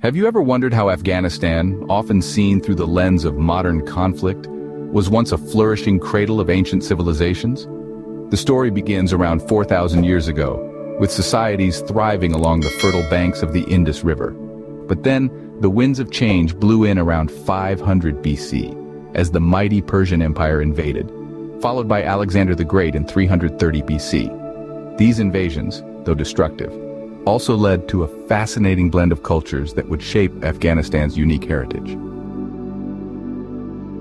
Have you ever wondered how Afghanistan, often seen through the lens of modern conflict, was once a flourishing cradle of ancient civilizations? The story begins around 4,000 years ago, with societies thriving along the fertile banks of the Indus River. But then, the winds of change blew in around 500 BC, as the mighty Persian Empire invaded, followed by Alexander the Great in 330 BC. These invasions, though destructive, also led to a fascinating blend of cultures that would shape Afghanistan's unique heritage.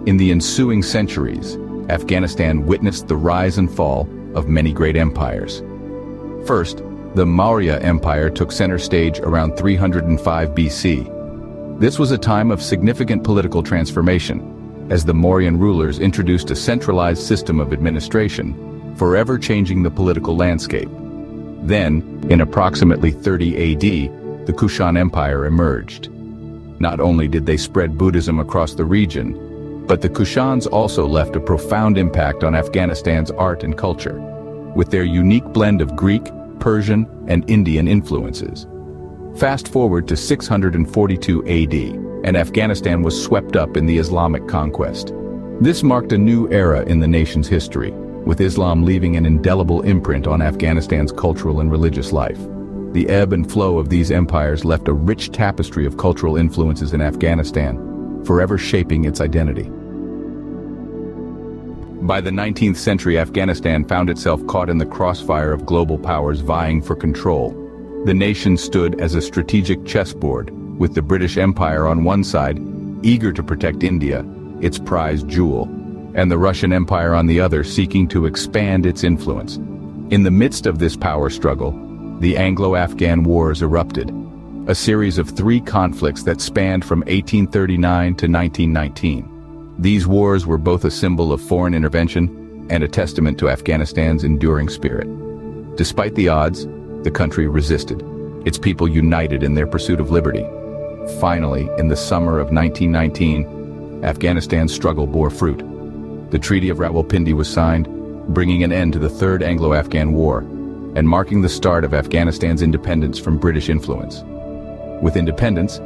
In the ensuing centuries, Afghanistan witnessed the rise and fall of many great empires. First, the Maurya Empire took center stage around 305 BC. This was a time of significant political transformation, as the Mauryan rulers introduced a centralized system of administration, forever changing the political landscape. Then, in approximately 30 AD, the Kushan Empire emerged. Not only did they spread Buddhism across the region, but the Kushans also left a profound impact on Afghanistan's art and culture, with their unique blend of Greek, Persian, and Indian influences. Fast forward to 642 AD, and Afghanistan was swept up in the Islamic conquest. This marked a new era in the nation's history, with Islam leaving an indelible imprint on Afghanistan's cultural and religious life. The ebb and flow of these empires left a rich tapestry of cultural influences in Afghanistan, forever shaping its identity. By the 19th century, Afghanistan found itself caught in the crossfire of global powers vying for control. The nation stood as a strategic chessboard, with the British Empire on one side, eager to protect India, its prized jewel, and the Russian Empire on the other, seeking to expand its influence. In the midst of this power struggle, the Anglo-Afghan Wars erupted, a series of 3 conflicts that spanned from 1839 to 1919. These wars were both a symbol of foreign intervention and a testament to Afghanistan's enduring spirit. Despite the odds, the country resisted, its people united in their pursuit of liberty. Finally, in the summer of 1919, Afghanistan's struggle bore fruit. The Treaty of Rawalpindi was signed, bringing an end to the Third Anglo-Afghan War, and marking the start of Afghanistan's independence from British influence. With independence,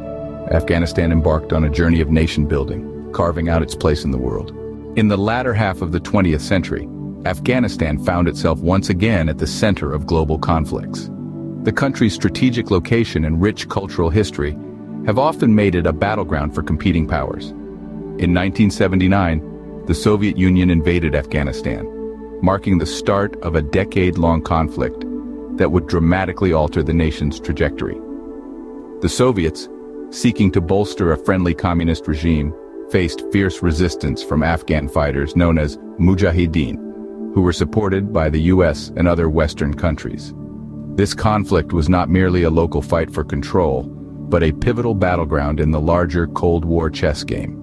Afghanistan embarked on a journey of nation-building, carving out its place in the world. In the latter half of the 20th century, Afghanistan found itself once again at the center of global conflicts. The country's strategic location and rich cultural history have often made it a battleground for competing powers. In 1979, the Soviet Union invaded Afghanistan, marking the start of a decade-long conflict that would dramatically alter the nation's trajectory. The Soviets, seeking to bolster a friendly communist regime, faced fierce resistance from Afghan fighters known as Mujahideen, who were supported by the US and other Western countries. This conflict was not merely a local fight for control, but a pivotal battleground in the larger Cold War chess game.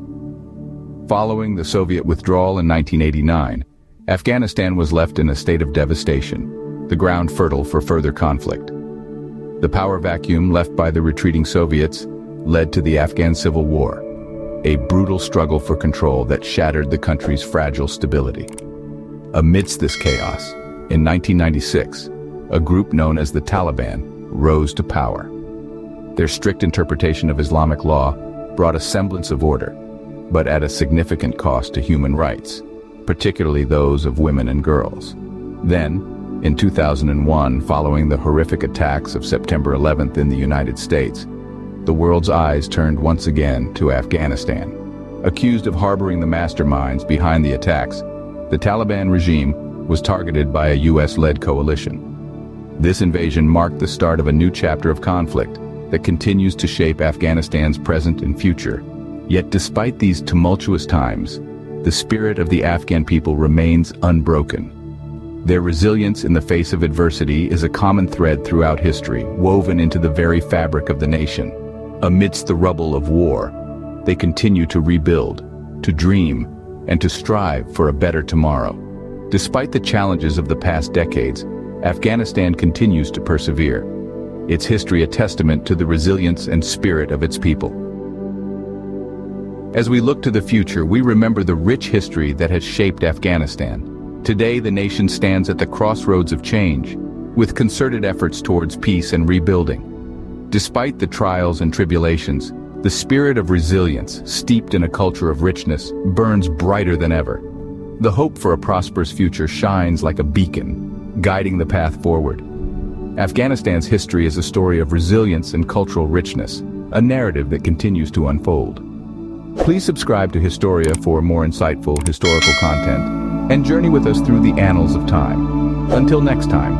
Following the Soviet withdrawal in 1989, Afghanistan was left in a state of devastation, the ground fertile for further conflict. The power vacuum left by the retreating Soviets led to the Afghan Civil War, a brutal struggle for control that shattered the country's fragile stability. Amidst this chaos, in 1996, a group known as the Taliban rose to power. Their strict interpretation of Islamic law brought a semblance of order, but at a significant cost to human rights, particularly those of women and girls. Then, in 2001, following the horrific attacks of September 11th in the United States, the world's eyes turned once again to Afghanistan. Accused of harboring the masterminds behind the attacks, the Taliban regime was targeted by a US-led coalition. This invasion marked the start of a new chapter of conflict that continues to shape Afghanistan's present and future. Yet despite these tumultuous times, the spirit of the Afghan people remains unbroken. Their resilience in the face of adversity is a common thread throughout history, woven into the very fabric of the nation. Amidst the rubble of war, they continue to rebuild, to dream, and to strive for a better tomorrow. Despite the challenges of the past decades, Afghanistan continues to persevere, its history a testament to the resilience and spirit of its people. As we look to the future, we remember the rich history that has shaped Afghanistan. Today, the nation stands at the crossroads of change, with concerted efforts towards peace and rebuilding. Despite the trials and tribulations, the spirit of resilience, steeped in a culture of richness, burns brighter than ever. The hope for a prosperous future shines like a beacon, guiding the path forward. Afghanistan's history is a story of resilience and cultural richness, a narrative that continues to unfold. Please subscribe to Historia for more insightful historical content, and journey with us through the annals of time. Until next time.